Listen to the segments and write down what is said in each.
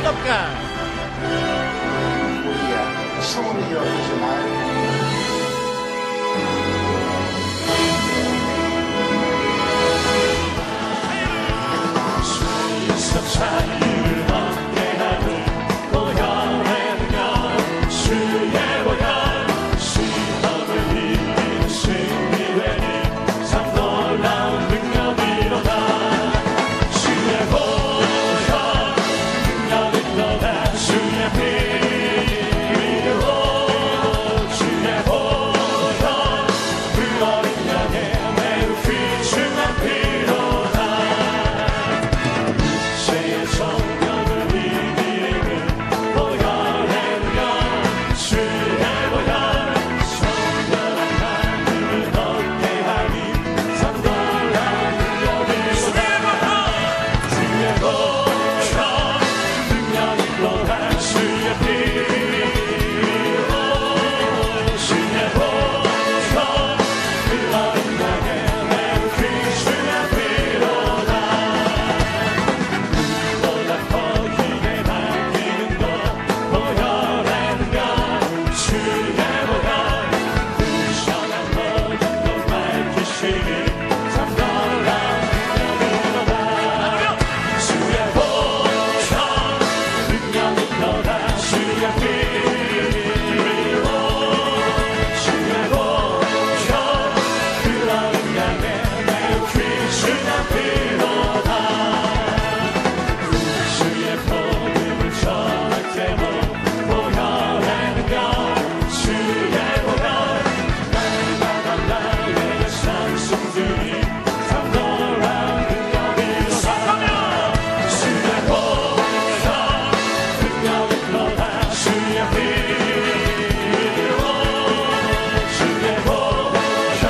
of God. We show me your tonight. 자유를 얻게 하는 보혈의 능력 주의 보혈 시험을 이기는 승리되니 참 놀라운 능력이로다 주의 보혈 능력은 너다 주의 피로 주의 보혈 그 어린 양의 매우 귀중한 피로다 죄의 정령을 이기는 보혈의 능력 주의 보혈 성결한 하늘을 얻게 하니 참 놀라운 능력이로다 주의 보혈 능력이로다 주의 피로 주의 보혈 그 어린 양의 매우 귀중한 피로다 보다 거기에 맡기는 것 보혈의 능력 주의 보혈 부셔난 모든 것 밝히시니 참 놀라운 능력이로다 주의 보혈 능력은 너다 주의 피로 주의 보혈 그 어린 양의 매우 귀중한 피로다 주의 복음을 전할 때도 보혈의 능력 주의 보혈 날마다 나의 찬송들이 참 놀라운 능력이로다 주의 보혈 능력은 너다 주의 피로 주의 보혈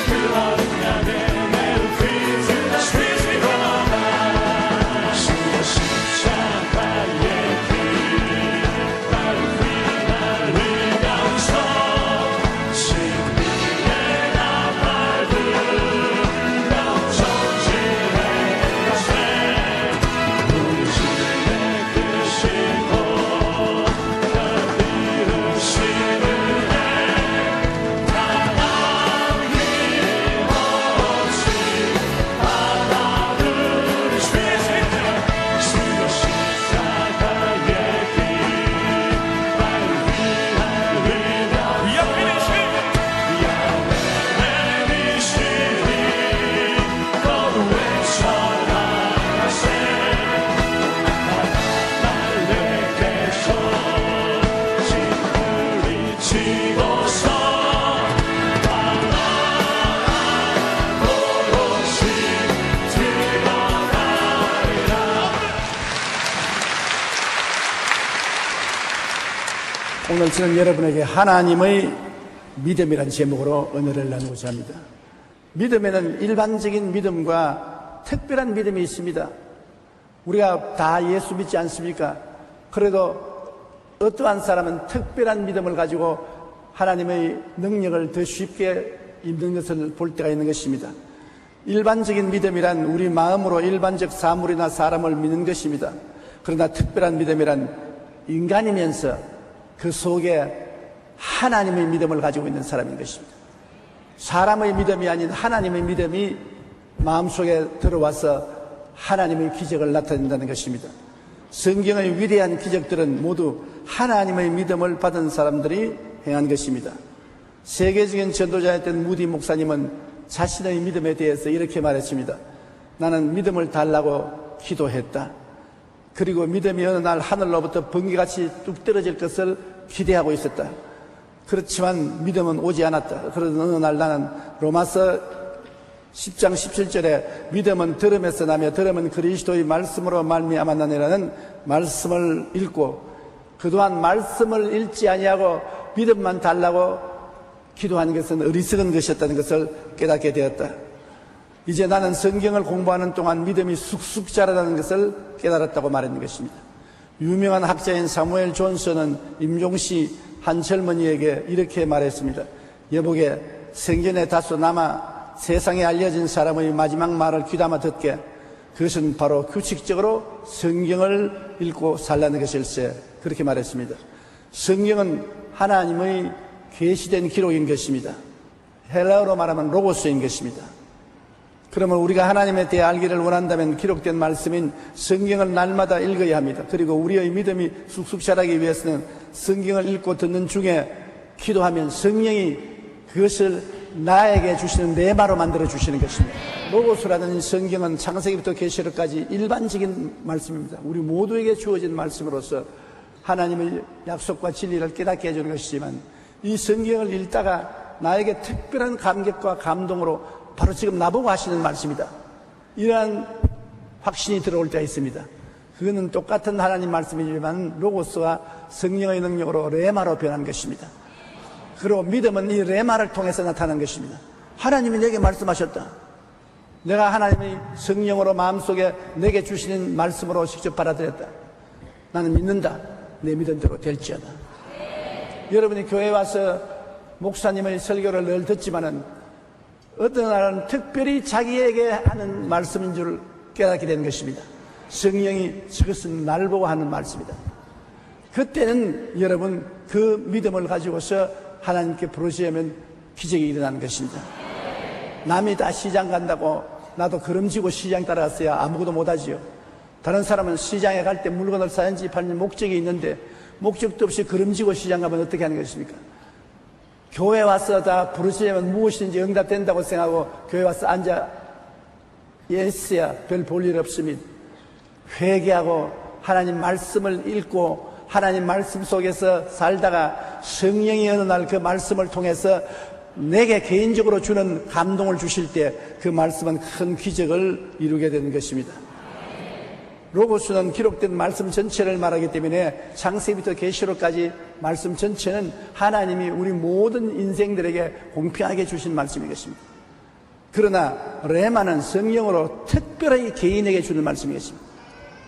그 어린 양의 매우 귀중한 피로다 주의 십자가의 피 나를 위하여 흘려서 진리의 나팔을 명정지의 것에 우리 주의 크시고 이루시는 해 바람 힘없이 바다를 주의 십자가의 피 나를 위하여 흘려 야훼 니시니 거룩에서 나가세 날 내게서 진물이 치고서 오롯이 드러나리라 오늘 저는 여러분에게 하나님의 믿음이라는 제목으로 언어를 나누고자 합니다. 믿음에는 일반적인 믿음과 특별한 믿음이 있습니다. 우리가 다 예수 믿지 않습니까? 그래도 어떠한 사람은 특별한 믿음을 가지고 하나님의 능력을 더 쉽게 입는 것을 볼 때가 있는 것입니다. 일반적인 믿음이란 우리 마음으로 일반적 사물이나 사람을 믿는 것입니다. 그러나 특별한 믿음이란 인간이면서 그 속에 하나님의 믿음을 가지고 있는 사람인 것입니다. 사람의 믿음이 아닌 하나님의 믿음이 마음속에 들어와서 하나님의 기적을 나타낸다는 것입니다. 성경의 위대한 기적들은 모두 하나님의 믿음을 받은 사람들이 행한 것입니다. 세계적인 전도자였던 무디 목사님은 자신의 믿음에 대해서 이렇게 말했습니다. 나는 믿음을 달라고 기도했다. 그리고 믿음이 어느 날 하늘로부터 번개같이 뚝 떨어질 것을 기대하고 있었다. 그렇지만 믿음은 오지 않았다. 그러던 어느 날 나는 로마서 10장 17절에 믿음은 들음에서 나며 들음은 그리스도의 말씀으로 말미암아 나니라는 말씀을 읽고 그동안 말씀을 읽지 아니하고 믿음만 달라고 기도하는 것은 어리석은 것이었다는 것을 깨닫게 되었다. 이제 나는 성경을 공부하는 동안 믿음이 쑥쑥 자라나는 것을 깨달았다고 말하는 것입니다. 유명한 학자인 사무엘 존슨은 임종시 한 젊은이에게 이렇게 말했습니다. 여보게, 생전에 다소 남아 세상에 알려진 사람의 마지막 말을 귀담아 듣게. 그것은 바로 규칙적으로 성경을 읽고 살라는 것일세. 그렇게 말했습니다. 성경은 하나님의 계시된 기록인 것입니다. 헬라어로 말하면 로고스인 것입니다. 그러면 우리가 하나님에 대해 알기를 원한다면 기록된 말씀인 성경을 날마다 읽어야 합니다. 그리고 우리의 믿음이 쑥쑥 자라기 위해서는 성경을 읽고 듣는 중에 기도하면 성령이 그것을 나에게 주시는 레마로 만들어 주시는 것입니다. 로고스라는 성경은 창세기부터 계시록까지 일반적인 말씀입니다. 우리 모두에게 주어진 말씀으로서 하나님의 약속과 진리를 깨닫게 해주는 것이지만, 이 성경을 읽다가 나에게 특별한 감격과 감동으로 바로 지금 나보고 하시는 말씀이다, 이러한 확신이 들어올 때가 있습니다. 그거는 똑같은 하나님 말씀이지만 로고스와 성령의 능력으로 레마로 변한 것입니다. 그리고 믿음은 이 레마를 통해서 나타나는 것입니다. 하나님이 내게 말씀하셨다. 내가 하나님의 성령으로 마음속에 내게 주시는 말씀으로 직접 받아들였다. 나는 믿는다. 내 믿음대로 될지어다. 여러분이 교회에 와서 목사님의 설교를 늘 듣지만은 어떤 날은 특별히 자기에게 하는 말씀인 줄 깨닫게 되는 것입니다. 성령이 저것은 날 보고 하는 말씀이다. 그때는 여러분 그 믿음을 가지고서 하나님께 부르시면 기적이 일어나는 것입니다. 남이 다 시장 간다고 나도 걸음지고 시장 따라갔어야 아무것도 못하지요. 다른 사람은 시장에 갈 때 물건을 사는지 파는지 목적이 있는데 목적도 없이 걸음지고 시장 가면 어떻게 하는 것입니까? 교회 와서 다 부르시면 무엇인지 응답된다고 생각하고 교회 와서 앉아 있어야 별 볼 일 없습니다. 회개하고 하나님 말씀을 읽고 하나님 말씀 속에서 살다가 성령이 어느 날 그 말씀을 통해서 내게 개인적으로 주는 감동을 주실 때 그 말씀은 큰 기적을 이루게 되는 것입니다. 로고스는 기록된 말씀 전체를 말하기 때문에 창세기부터 계시록까지 말씀 전체는 하나님이 우리 모든 인생들에게 공평하게 주신 말씀인 것입니다. 그러나 레마는 성령으로 특별히 개인에게 주는 말씀이겠습니다.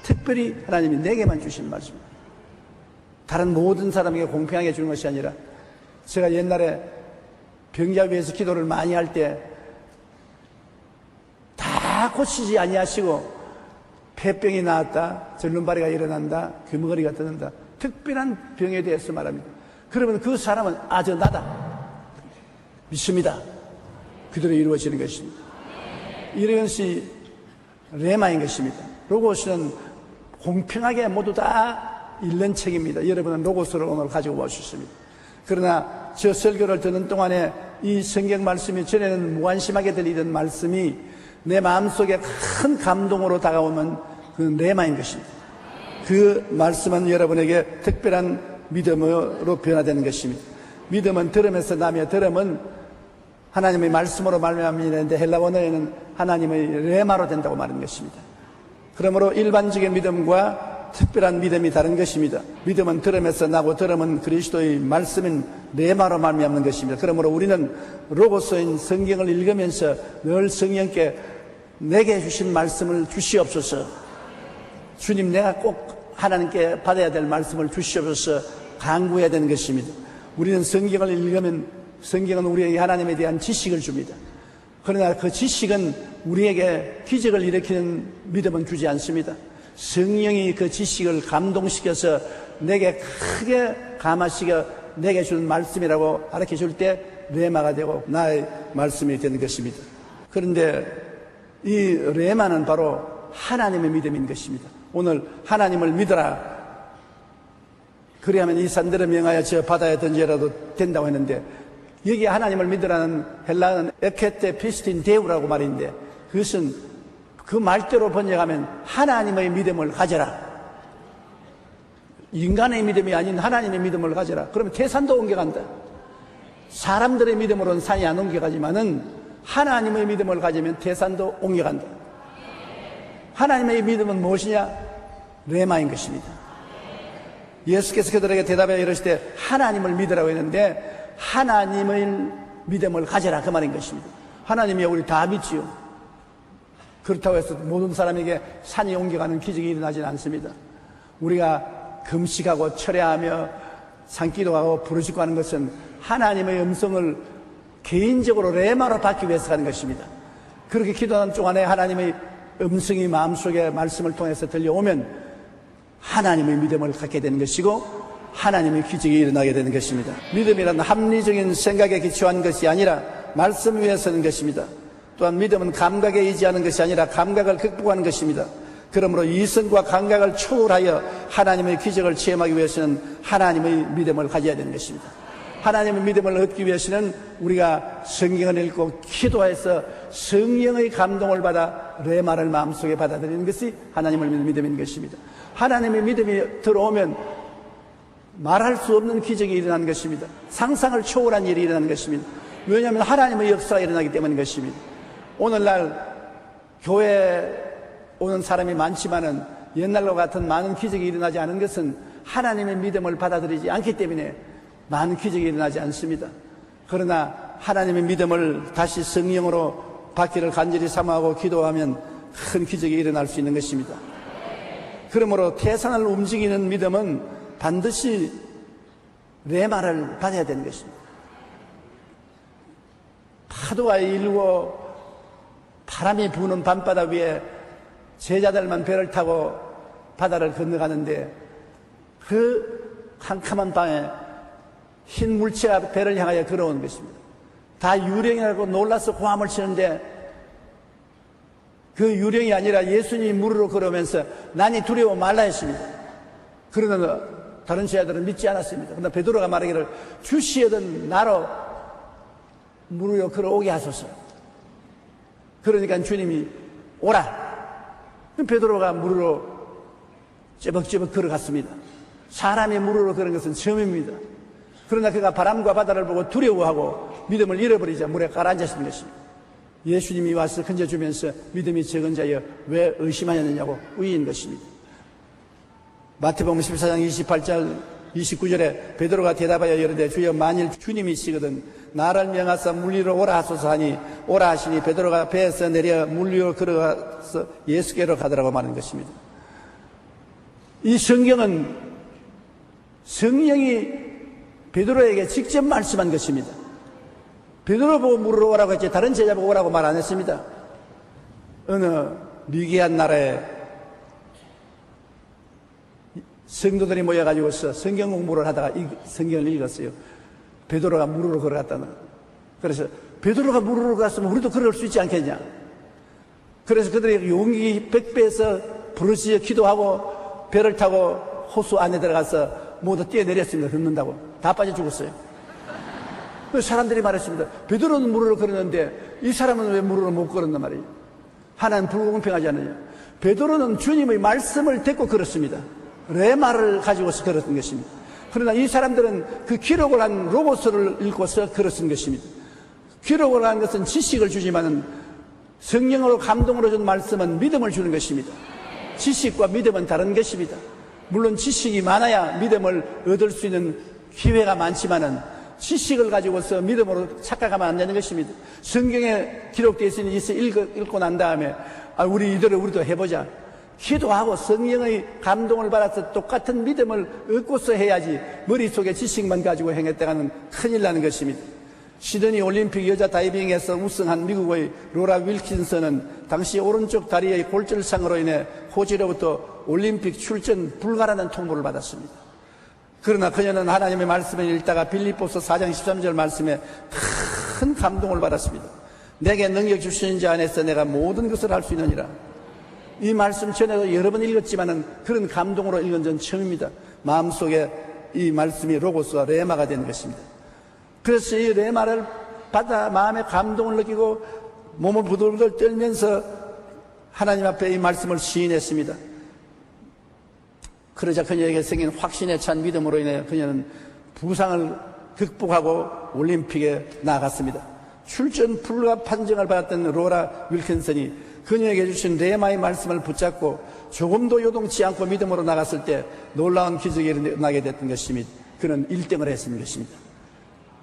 특별히 하나님이 내게만 주신 말씀입니다. 다른 모든 사람에게 공평하게 주는 것이 아니라, 제가 옛날에 병자 위해서 기도를 많이 할 때 다 고치지 아니하시고 폐병이 나왔다, 절름발이가 일어난다, 귀머거리가 뜨는다, 특별한 병에 대해서 말합니다. 그러면 그 사람은 저 나다 믿습니다. 그대로 이루어지는 것입니다. 이런 것이 레마인 것입니다. 로고스는 공평하게 모두 다 읽는 책입니다. 여러분은 로고스를 오늘 가지고 오셨습니다. 그러나 저 설교를 듣는 동안에 이 성경 말씀이 전에는 무관심하게 들리던 말씀이 내 마음속에 큰 감동으로 다가오면 그건 레마인 것입니다. 그 말씀은 여러분에게 특별한 믿음으로 변화되는 것입니다. 믿음은 들음에서 나며 들음은 하나님의 말씀으로 말미암는데 헬라 원어에는 하나님의 레마로 된다고 말하는 것입니다. 그러므로 일반적인 믿음과 특별한 믿음이 다른 것입니다. 믿음은 들음에서 나고 들음은 그리스도의 말씀인 레마로 말미암는 것입니다. 그러므로 우리는 로고스인 성경을 읽으면서 늘 성령께 내게 주신 말씀을 주시옵소서, 주님 내가 꼭 하나님께 받아야 될 말씀을 주시옵소서 간구해야 되는 것입니다. 우리는 성경을 읽으면 성경은 우리에게 하나님에 대한 지식을 줍니다. 그러나 그 지식은 우리에게 기적을 일으키는 믿음은 주지 않습니다. 성령이 그 지식을 감동시켜서 내게 크게 감화시켜 내게 주는 말씀이라고 가르쳐 줄 때 레마가 되고 나의 말씀이 되는 것입니다. 그런데 이 레마는 바로 하나님의 믿음인 것입니다. 오늘 하나님을 믿어라, 그래야만 이 산들을 명하여 저 바다에 던져라도 된다고 했는데, 여기 하나님을 믿으라는 헬라어는 에케테 피스틴 데우라고 말인데, 그것은 그 말대로 번역하면 하나님의 믿음을 가져라, 인간의 믿음이 아닌 하나님의 믿음을 가져라. 그러면 태산도 옮겨간다. 사람들의 믿음으로는 산이 안 옮겨가지만은 하나님의 믿음을 가지면 태산도 옮겨간다. 하나님의 믿음은 무엇이냐? 레마인 것입니다. 예수께서 그들에게 대답해 이르실 때 하나님을 믿으라고 했는데 하나님의 믿음을 가져라, 그 말인 것입니다. 하나님이 우리 다 믿지요. 그렇다고 해서 모든 사람에게 산이 옮겨가는 기적이 일어나지는 않습니다. 우리가 금식하고 철야하며 산기도하고 부르짖고 하는 것은 하나님의 음성을 개인적으로 레마로 받기 위해서 하는 것입니다. 그렇게 기도하는 동안에 하나님의 음성이 마음속에 말씀을 통해서 들려오면 하나님의 믿음을 갖게 되는 것이고 하나님의 기적이 일어나게 되는 것입니다. 믿음이란 합리적인 생각에 기초한 것이 아니라 말씀 위에 서는 것입니다. 또한 믿음은 감각에 의지하는 것이 아니라 감각을 극복하는 것입니다. 그러므로 이성과 감각을 초월하여 하나님의 기적을 체험하기 위해서는 하나님의 믿음을 가져야 되는 것입니다. 하나님의 믿음을 얻기 위해서는 우리가 성경을 읽고 기도해서 성령의 감동을 받아 레마를 마음속에 받아들이는 것이 하나님을 믿는 믿음인 것입니다. 하나님의 믿음이 들어오면 말할 수 없는 기적이 일어나는 것입니다. 상상을 초월한 일이 일어나는 것입니다. 왜냐하면 하나님의 역사가 일어나기 때문인 것입니다. 오늘날 교회에 오는 사람이 많지만은 옛날과 같은 많은 기적이 일어나지 않은 것은 하나님의 믿음을 받아들이지 않기 때문에 많은 기적이 일어나지 않습니다. 그러나 하나님의 믿음을 다시 성령으로 받기를 간절히 사모하고 기도하면 큰 기적이 일어날 수 있는 것입니다. 그러므로 태산을 움직이는 믿음은 반드시 레마를 받아야 되는 것입니다. 파도가 일고 바람이 부는 밤바다 위에 제자들만 배를 타고 바다를 건너가는데 그 캄캄한 밤에 흰 물체가 배를 향하여 걸어오는 것입니다. 다 유령이라고 놀라서 고함을 치는데 그 유령이 아니라 예수님이 물으로 걸어오면서 난이 두려워 말라 했습니다. 그러나 다른 제자들은 믿지 않았습니다. 그러나 베드로가 말하기를 주시여든 나로 물으로 걸어오게 하소서. 그러니까 주님이 오라. 베드로가 물으로 쩌벅쩌벅 걸어갔습니다. 사람이 물으로 걸은 것은 처음입니다. 그러나 그가 바람과 바다를 보고 두려워하고 믿음을 잃어버리자 물에 가라앉았는 것입니다. 예수님이 와서 건져주면서 믿음이 적은 자여 왜 의심하였느냐고 우인 것입니다. 마태복음 14장 28절 29절에 베드로가 대답하여 이르되 주여 만일 주님이시거든 나를 명하사 물 위로 오라 하소서 하니 오라 하시니 베드로가 배에서 내려 물 위로 걸어가서 예수께로 가더라고 말하는 것입니다. 이 성경은 성령이 베드로에게 직접 말씀한 것입니다. 베드로 보고 물으러 오라고 했지 다른 제자 보고 오라고 말 안 했습니다. 어느 미개한 나라에 성도들이 모여가지고서 성경 공부를 하다가 이 성경을 읽었어요. 베드로가 물으러 걸어갔다는. 그래서 베드로가 물으러 갔으면 우리도 걸을 수 있지 않겠냐. 그래서 그들이 용기 100배에서 부르짖어 기도하고 배를 타고 호수 안에 들어가서 모두 뛰어내렸습니다. 걷는다고. 다 빠져 죽었어요. 그래서 사람들이 말했습니다. 베드로는 물으러 걸었는데 이 사람은 왜 물으러 못 걸었단 말이에요. 하나님 불공평하지 않느냐. 베드로는 주님의 말씀을 듣고 걸었습니다. 레마를 가지고서 걸었던 것입니다. 그러나 이 사람들은 그 기록을 한 로고스를 읽고서 걸었던 것입니다. 기록을 한 것은 지식을 주지만은 성령으로 감동으로 준 말씀은 믿음을 주는 것입니다. 지식과 믿음은 다른 것입니다. 물론 지식이 많아야 믿음을 얻을 수 있는 기회가 많지만은 지식을 가지고서 믿음으로 착각하면 안 되는 것입니다. 성경에 기록되어 있으니 이서 읽고 난 다음에 우리 이대로 우리도 해보자. 기도하고 성령의 감동을 받아서 똑같은 믿음을 얻고서 해야지 머릿속에 지식만 가지고 행했다가는 큰일 나는 것입니다. 시드니 올림픽 여자 다이빙에서 우승한 미국의 로라 윌킨슨은 당시 오른쪽 다리의 골절상으로 인해 호주로부터 올림픽 출전 불가라는 통보를 받았습니다. 그러나 그녀는 하나님의 말씀을 읽다가 빌립보서 4장 13절 말씀에 큰 감동을 받았습니다. 내게 능력 주시는 자 안에서 내가 모든 것을 할 수 있느니라. 이 말씀 전에도 여러 번 읽었지만은 그런 감동으로 읽은 전 처음입니다. 마음속에 이 말씀이 로고스와 레마가 되는 것입니다. 그래서 이 레마를 받아 마음의 감동을 느끼고 몸을 부들부들 떨면서 하나님 앞에 이 말씀을 시인했습니다. 그러자 그녀에게 생긴 확신에 찬 믿음으로 인해 그녀는 부상을 극복하고 올림픽에 나갔습니다. 출전 불가 판정을 받았던 로라 윌킨슨이 그녀에게 주신 레마의 말씀을 붙잡고 조금도 요동치 않고 믿음으로 나갔을 때 놀라운 기적이 일어나게 됐던 것입니다. 그는 1등을 했던 것입니다.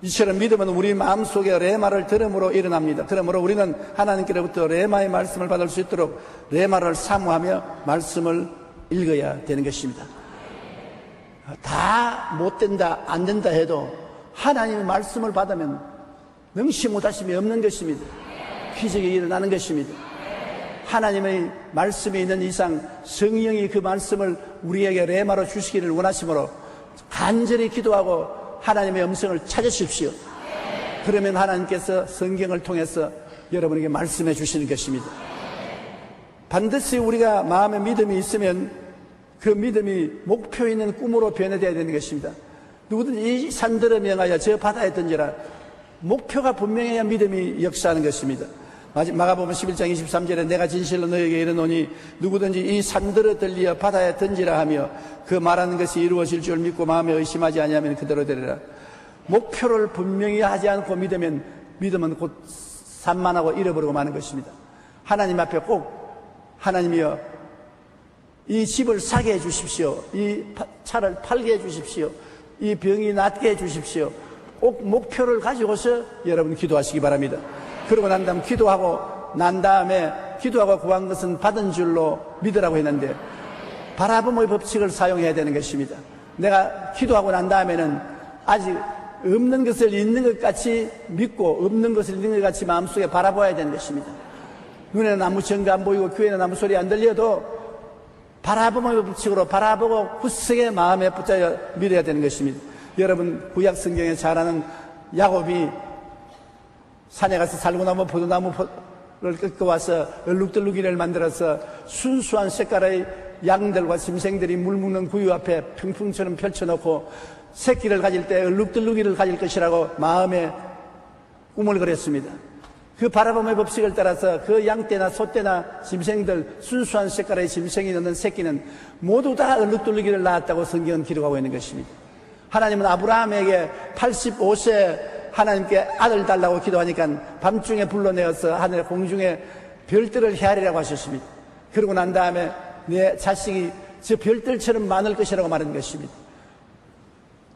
이처럼 믿음은 우리 마음속에 레마를 들음으로 일어납니다. 그러므로 우리는 하나님께로부터 레마의 말씀을 받을 수 있도록 레마를 사모하며 말씀을 읽어야 되는 것입니다. 다 못된다 안 된다 해도 하나님의 말씀을 받으면 능치 못하심이 없는 것입니다. 기적이 일어나는 것입니다. 하나님의 말씀이 있는 이상 성령이 그 말씀을 우리에게 레마로 주시기를 원하시므로 간절히 기도하고 하나님의 음성을 찾으십시오. 그러면 하나님께서 성경을 통해서 여러분에게 말씀해 주시는 것입니다. 반드시 우리가 마음에 믿음이 있으면 그 믿음이 목표 있는 꿈으로 변화되어야 되는 것입니다. 누구든지 이 산들을 명하여 저 바다에 던지라. 목표가 분명해야 믿음이 역사하는 것입니다. 마가복음 11장 23절에 내가 진실로 너에게 이르노니 누구든지 이 산들을 들리어 바다에 던지라 하며 그 말하는 것이 이루어질 줄 믿고 마음에 의심하지 아니하면 그대로 되리라. 목표를 분명히 하지 않고 믿으면 믿음은 곧 산만하고 잃어버리고 마는 것입니다. 하나님 앞에 꼭 하나님이여 이 집을 사게 해 주십시오. 이 차를 팔게 해 주십시오. 이 병이 낫게 해 주십시오. 꼭 목표를 가지고서 여러분 기도하시기 바랍니다. 그러고 난 다음 기도하고 난 다음에 기도하고 구한 것은 받은 줄로 믿으라고 했는데 바라봄의 법칙을 사용해야 되는 것입니다. 내가 기도하고 난 다음에는 아직 없는 것을 있는 것 같이 믿고 없는 것을 있는 것 같이 마음속에 바라봐야 되는 것입니다. 눈에는 아무 증거 안 보이고 귀에는 아무 소리 안 들려도 바라봄의 법칙으로 바라보고 굳세게 마음에 붙잡아 믿어야 되는 것입니다. 여러분 구약 성경에 잘 아는 야곱이 산에 가서 살구나무 포도나무를 꺾어 와서 얼룩덜룩이를 만들어서 순수한 색깔의 양들과 짐승들이 물 먹는 구유 앞에 평풍처럼 펼쳐놓고 새끼를 가질 때 얼룩덜룩이를 가질 것이라고 마음에 꿈을 그렸습니다. 그 바라봄의 법칙을 따라서 그 양떼나 소떼나 짐승들 순수한 색깔의 짐승이 넣는 새끼는 모두 다 얼룩덜룩이를 낳았다고 성경은 기록하고 있는 것입니다. 하나님은 아브라함에게 85세 하나님께 아들 달라고 기도하니까 밤중에 불러내어서 하늘 공중에 별들을 헤아리라고 하셨습니다. 그러고 난 다음에 내 자식이 저 별들처럼 많을 것이라고 말하는 것입니다.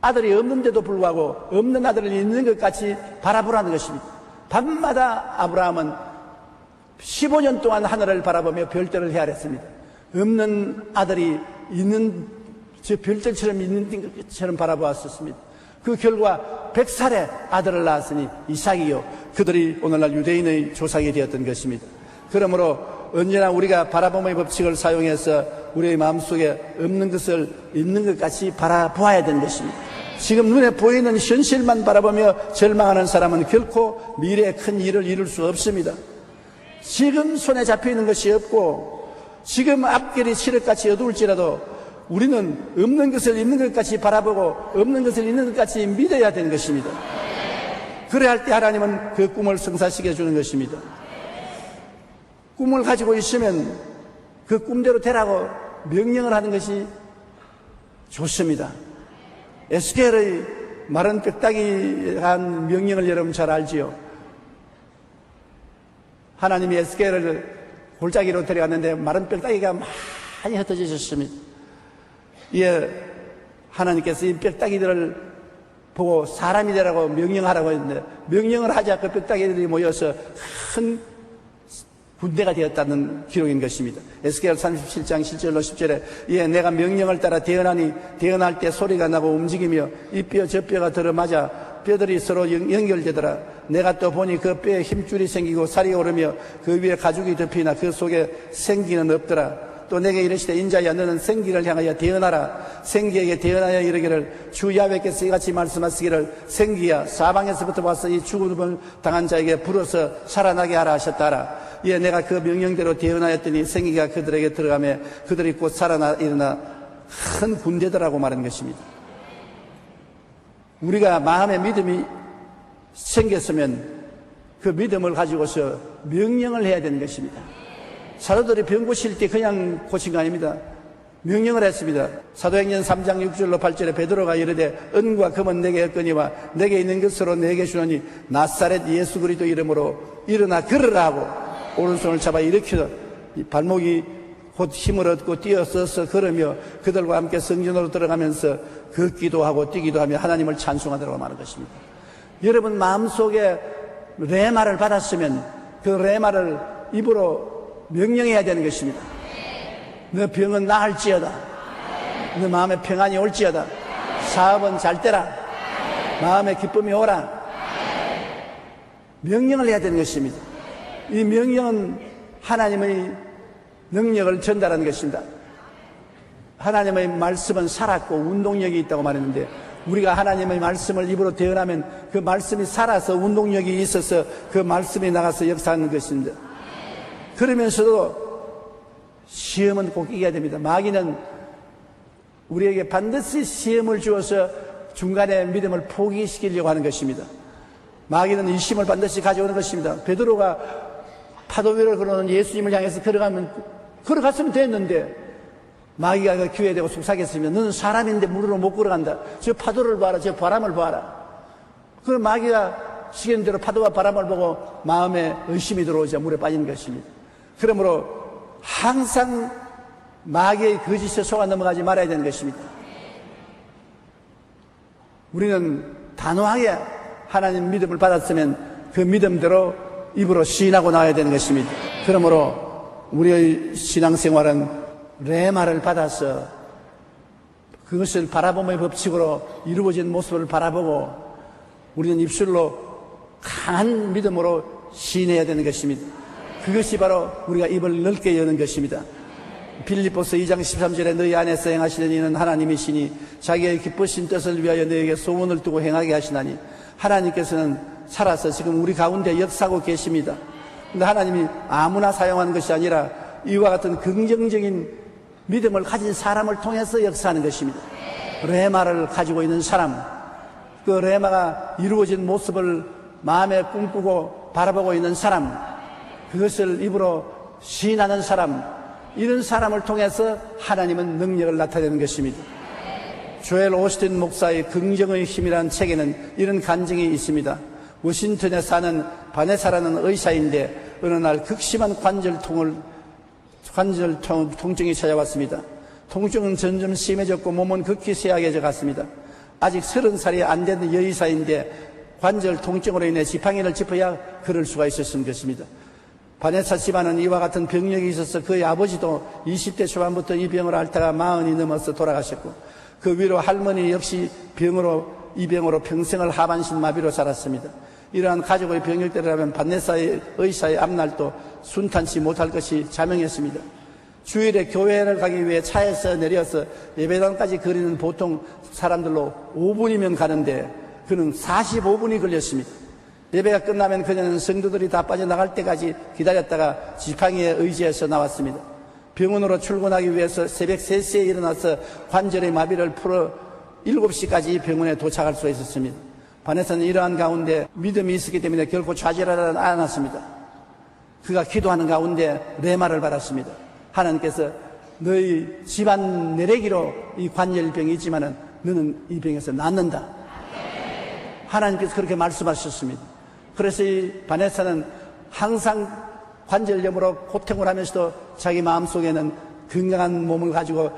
아들이 없는데도 불구하고 없는 아들을 있는 것 같이 바라보라는 것입니다. 밤마다 아브라함은 15년 동안 하늘을 바라보며 별들을 헤아렸습니다. 없는 아들이 있는 저 별들처럼 있는 것처럼 바라보았었습니다. 그 결과 100살에 아들을 낳았으니 이삭이요 그들이 오늘날 유대인의 조상이 되었던 것입니다. 그러므로 언제나 우리가 바라봄의 법칙을 사용해서 우리의 마음속에 없는 것을 있는 것 같이 바라보아야 되는 것입니다. 지금 눈에 보이는 현실만 바라보며 절망하는 사람은 결코 미래의 큰 일을 이룰 수 없습니다. 지금 손에 잡혀있는 것이 없고 지금 앞길이 칠흑같이 어두울지라도 우리는 없는 것을 있는 것 같이 바라보고 없는 것을 있는 것 같이 믿어야 되는 것입니다. 그래야 할 때 하나님은 그 꿈을 성사시켜 주는 것입니다. 꿈을 가지고 있으면 그 꿈대로 되라고 명령을 하는 것이 좋습니다. 에스겔의 마른 뼈다귀 한 명령을 여러분 잘 알지요. 하나님이 에스겔을 골짜기로 데려갔는데 마른 뼈다귀가 많이 흩어지셨습니다. 예, 하나님께서 이 뼈다귀들을 보고 사람이 되라고 명령하라고 했는데 명령을 하자 그 뼈다귀들이 모여서 큰 군대가 되었다는 기록인 것입니다. 에스겔 37장 7절로 10절에 예, 내가 명령을 따라 대언하니 대언할 때 소리가 나고 움직이며 이 뼈 저 뼈가 들어맞아 뼈들이 서로 연결되더라. 내가 또 보니 그 뼈에 힘줄이 생기고 살이 오르며 그 위에 가죽이 덮이나 그 속에 생기는 없더라. 또 내게 이르시되 인자야 너는 생기를 향하여 대언하라. 생기에게 대언하여 이르기를 주 야훼께서 이같이 말씀하시기를 생기야 사방에서부터 와서 이 죽음을 당한 자에게 불어서 살아나게 하라 하셨다라. 예, 내가 그 명령대로 대언하였더니 생기가 그들에게 들어가며 그들이 곧 살아나 일어나 큰 군대더라고 말한 것입니다. 우리가 마음에 믿음이 생겼으면 그 믿음을 가지고서 명령을 해야 되는 것입니다. 사도들이 병 고칠 때 그냥 고친 거 아닙니다. 명령을 했습니다. 사도행전 3장 6절로 8절에 베드로가 이르되 은과 금은 내게 얻거니와 내게 있는 것으로 내게 주노니 나사렛 예수 그리스도 이름으로 일어나 걸으라 하고 오른손을 잡아 일으켜 발목이 곧 힘을 얻고 뛰어서서 걸으며 그들과 함께 성전으로 들어가면서 걷기도 하고 뛰기도 하며 하나님을 찬송하더라고 말하는 것입니다. 여러분 마음속에 레마를 받았으면 그 레마를 입으로 명령해야 되는 것입니다. 너 병은 나을지어다. 너 마음에 평안이 올지어다. 사업은 잘 되라. 마음에 기쁨이 오라. 명령을 해야 되는 것입니다. 이 명령은 하나님의 능력을 전달하는 것입니다. 하나님의 말씀은 살았고 운동력이 있다고 말했는데 우리가 하나님의 말씀을 입으로 대언하면 그 말씀이 살아서 운동력이 있어서 그 말씀이 나가서 역사하는 것입니다. 그러면서도 시험은 꼭 이겨야 됩니다. 마귀는 우리에게 반드시 시험을 주어서 중간에 믿음을 포기시키려고 하는 것입니다. 마귀는 이 시험을 반드시 가져오는 것입니다. 베드로가 파도 위를 걸어오는 예수님을 향해서 걸어갔으면 됐는데 마귀가 그 기회에 대고 속삭였으면 너는 사람인데 물으로 못 걸어간다. 저 파도를 봐라. 저 바람을 봐라. 그럼 마귀가 시간대로 파도와 바람을 보고 마음에 의심이 들어오자 물에 빠지는 것입니다. 그러므로 항상 마귀의 거짓에 속아 넘어가지 말아야 되는 것입니다. 우리는 단호하게 하나님 믿음을 받았으면 그 믿음대로 입으로 시인하고 나와야 되는 것입니다. 그러므로 우리의 신앙생활은 레마를 받아서 그것을 바라봄의 법칙으로 이루어진 모습을 바라보고 우리는 입술로 강한 믿음으로 시인해야 되는 것입니다. 그것이 바로 우리가 입을 넓게 여는 것입니다. 빌립보서 2장 13절에 너희 안에서 행하시는 이는 하나님이시니 자기의 기쁘신 뜻을 위하여 너에게 소원을 두고 행하게 하시나니 하나님께서는 살아서 지금 우리 가운데 역사하고 계십니다. 그런데 하나님이 아무나 사용하는 것이 아니라 이와 같은 긍정적인 믿음을 가진 사람을 통해서 역사하는 것입니다. 레마를 가지고 있는 사람, 그 레마가 이루어진 모습을 마음에 꿈꾸고 바라보고 있는 사람, 그것을 입으로 시인하는 사람, 이런 사람을 통해서 하나님은 능력을 나타내는 것입니다. 조엘 오스틴 목사의 긍정의 힘이라는 책에는 이런 간증이 있습니다. 워싱턴에 사는 바네사라는 의사인데 어느 날 극심한 관절 통증이 찾아왔습니다. 통증은 점점 심해졌고 몸은 극히 쇠약해져 갔습니다. 아직 30살이 안 된 여의사인데 관절 통증으로 인해 지팡이를 짚어야 걸을 수가 있었던 것입니다. 바네사 집안은 이와 같은 병력이 있어서 그의 아버지도 20대 초반부터 이 병을 앓다가 40이 넘어서 돌아가셨고 그 위로 할머니 역시 이 병으로 평생을 하반신 마비로 살았습니다. 이러한 가족의 병력들이라면 바네사의 의사의 앞날도 순탄치 못할 것이 자명했습니다. 주일에 교회를 가기 위해 차에서 내려서 예배당까지 거리는 보통 사람들로 5분이면 가는데 그는 45분이 걸렸습니다. 예배가 끝나면 그녀는 성도들이 다 빠져나갈 때까지 기다렸다가 지팡이에 의지해서 나왔습니다. 병원으로 출근하기 위해서 새벽 3시에 일어나서 관절의 마비를 풀어 7시까지 병원에 도착할 수 있었습니다. 바네사는 이러한 가운데 믿음이 있었기 때문에 결코 좌절하지 않았습니다. 그가 기도하는 가운데 레마를 받았습니다. 하나님께서 너희 집안 내레기로 이 관절병이 있지만은 너는 이 병에서 낫는다. 하나님께서 그렇게 말씀하셨습니다. 그래서 이 바네사는 항상 관절염으로 고통을 하면서도 자기 마음속에는 건강한 몸을 가지고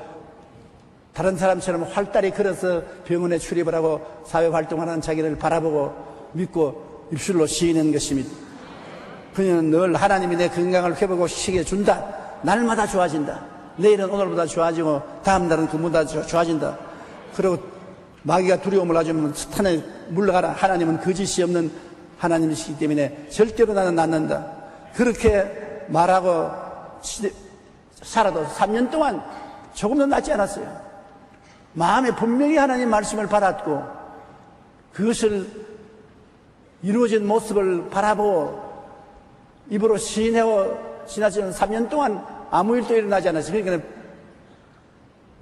다른 사람처럼 활달히 걸어서 병원에 출입을 하고 사회활동하는 자기를 바라보고 믿고 입술로 시인하는 것입니다. 그녀는 늘 하나님이 내 건강을 회복시켜 준다. 날마다 좋아진다. 내일은 오늘보다 좋아지고 다음 날은 그보다 좋아진다. 그리고 마귀가 두려움을 가지면 스탄에 물러가라. 하나님은 거짓이 없는 하나님이시기 때문에 절대로 나는 낫는다. 그렇게 말하고 살아도 3년 동안 조금도 낫지 않았어요. 마음에 분명히 하나님 말씀을 받았고 그것을 이루어진 모습을 바라보고 입으로 시인하고 지나치는 3년 동안 아무 일도 일어나지 않았어요. 그러니까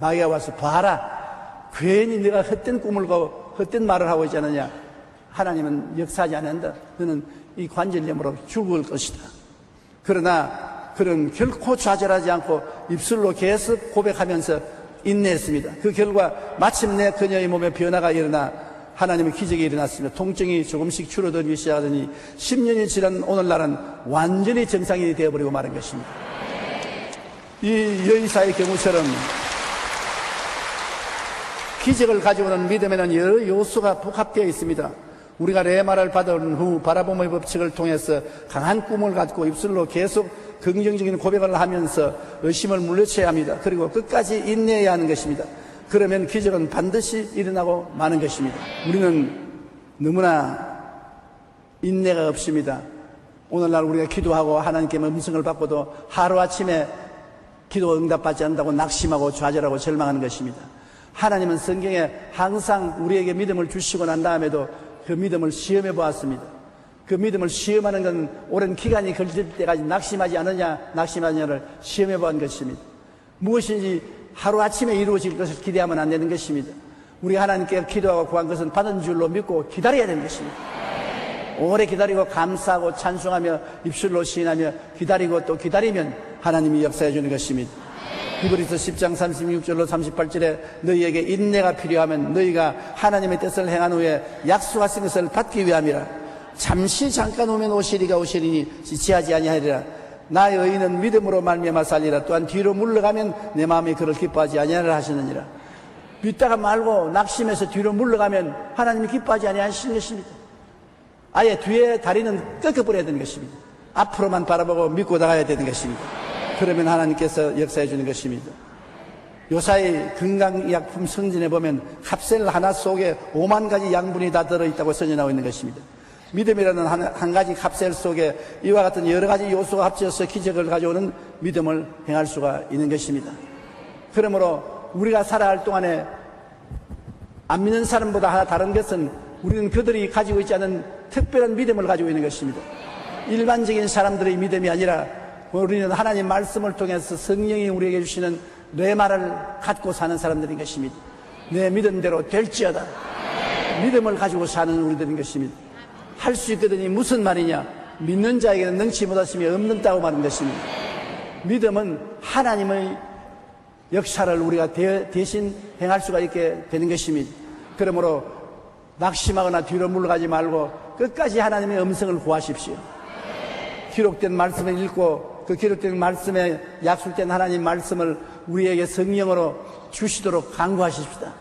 마귀가 와서 봐라. 괜히 내가 헛된 꿈을 꾸고 헛된 말을 하고 있지 않느냐. 하나님은 역사하지 않는다. 너는 이 관절염으로 죽을 것이다. 그러나 그는 결코 좌절하지 않고 입술로 계속 고백하면서 인내했습니다. 그 결과 마침내 그녀의 몸에 변화가 일어나 하나님의 기적이 일어났습니다. 통증이 조금씩 줄어들기 시작하더니 10년이 지난 오늘날은 완전히 정상이 되어버리고 마는 것입니다. 이 여의사의 경우처럼 기적을 가져오는 믿음에는 여러 요소가 복합되어 있습니다. 우리가 레마를 받은 후 바라봄의 법칙을 통해서 강한 꿈을 갖고 입술로 계속 긍정적인 고백을 하면서 의심을 물리쳐야 합니다. 그리고 끝까지 인내해야 하는 것입니다. 그러면 기적은 반드시 일어나고 마는 것입니다. 우리는 너무나 인내가 없습니다. 오늘날 우리가 기도하고 하나님께 음성을 받고도 하루아침에 기도 응답받지 않는다고 낙심하고 좌절하고 절망하는 것입니다. 하나님은 성경에 항상 우리에게 믿음을 주시고 난 다음에도 그 믿음을 시험해 보았습니다. 그 믿음을 시험하는 건 오랜 기간이 걸릴 때까지 낙심하지 않느냐를 시험해 보한 것입니다. 무엇인지 하루아침에 이루어질 것을 기대하면 안 되는 것입니다. 우리 하나님께 기도하고 구한 것은 받은 줄로 믿고 기다려야 되는 것입니다. 오래 기다리고 감사하고 찬송하며 입술로 시인하며 기다리고 또 기다리면 하나님이 역사해 주는 것입니다. 히브리서 10장 36절로 38절에 너희에게 인내가 필요하면 너희가 하나님의 뜻을 행한 후에 약속하신 것을 받기 위함이라. 잠시 잠깐 오면 오시리가 오시리니 지체하지 아니하리라. 나의 의인은 믿음으로 말미암아 살리라. 또한 뒤로 물러가면 내 마음이 그를 기뻐하지 아니하리라 하시느니라. 믿다가 말고 낙심해서 뒤로 물러가면 하나님이 기뻐하지 아니하시는 것입니다. 아예 뒤에 다리는 꺾어버려야 되는 것입니다. 앞으로만 바라보고 믿고 나가야 되는 것입니다. 그러면 하나님께서 역사해 주는 것입니다. 요사이 건강의약품 선진에 보면 캡슐 하나 속에 5만 가지 양분이 다 들어있다고 써져 있는 것입니다. 믿음이라는 한 가지 캡슐 속에 이와 같은 여러 가지 요소가 합쳐서 기적을 가져오는 믿음을 행할 수가 있는 것입니다. 그러므로 우리가 살아갈 동안에 안 믿는 사람보다 하나 다른 것은 우리는 그들이 가지고 있지 않은 특별한 믿음을 가지고 있는 것입니다. 일반적인 사람들의 믿음이 아니라 우리는 하나님 말씀을 통해서 성령이 우리에게 주시는 레마를 갖고 사는 사람들인 것입니다. 내 믿음대로 될지어다. 믿음을 가지고 사는 우리들인 것입니다. 할 수 있거든이 무슨 말이냐? 믿는 자에게는 능치 못하심이 없는다고 말하는 것입니다. 믿음은 하나님의 역사를 우리가 대신 행할 수가 있게 되는 것입니다. 그러므로 낙심하거나 뒤로 물러가지 말고 끝까지 하나님의 음성을 구하십시오. 기록된 말씀을 읽고 그 기록된 말씀에 약속된 하나님 말씀을 우리에게 성령으로 주시도록 간구하십시다.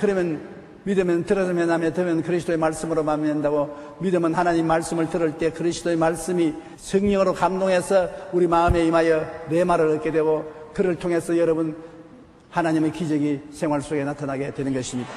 그러면 믿으면 들으면 하며 들으면 그리스도의 말씀으로 만민다고 믿으면 하나님 말씀을 들을 때 그리스도의 말씀이 성령으로 감동해서 우리 마음에 임하여 레마를 얻게 되고 그를 통해서 여러분 하나님의 기적이 생활 속에 나타나게 되는 것입니다.